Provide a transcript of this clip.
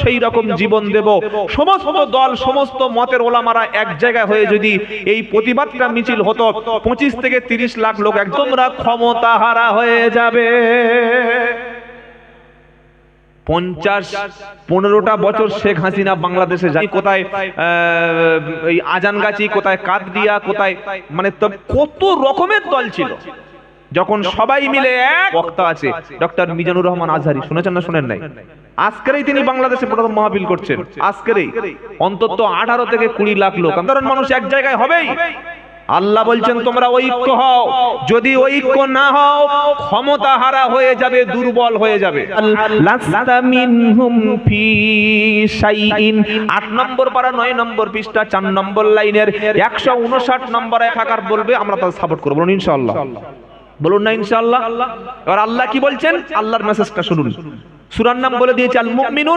সেই রকম জীবন দেব। সমস্ত দল সমস্ত মতের ওলামারা এক জায়গায় হয়ে যদি এই প্রতিবাদটা মিছিল হতো, 25 থেকে 30 লাখ লোক একদমরা ক্ষমতা হারা হয়ে যাবে। 15টা বছর শেখ হাসিনা বাংলাদেশে যায়, কোথায় এই আজানগাছি, কোথায় কাদরিয়া, কোথায় মানে কত রকমের দল ছিল। যখন সবাই মিলে এক বক্তা আছে ডক্টর মিজানুর রহমান আজহারি, শুনেছেন না শুনেন নাই? আজকেরই তিনি বাংলাদেশে প্রথম মাহফিল করছেন, আজকেরই অন্তত 18 থেকে 20 লাখ লোক সাধারণ মানুষ এক জায়গায় হবেই। আল্লাহ বলছেন তোমরা ঐক্য হও, যদি ঐক্য না হও ক্ষমতা হারা হয়ে যাবে, দুর্বল হয়ে যাবে। লাস্তা মিনহুম ফি শাইইন, 8 নম্বর পারা 9 নম্বর পৃষ্ঠা 4 নম্বর লাইনের 159 নম্বর একাকার বলবে, আমরা তাদের সাপোর্ট করব ইনশাআল্লাহ। বলুন না ইনশাআল্লাহ। এবার আল্লাহ কি বলছেন, আল্লাহর মেসেজটা শুনুন। সূরার নাম বলে দিয়েছে আল মুমিনুন।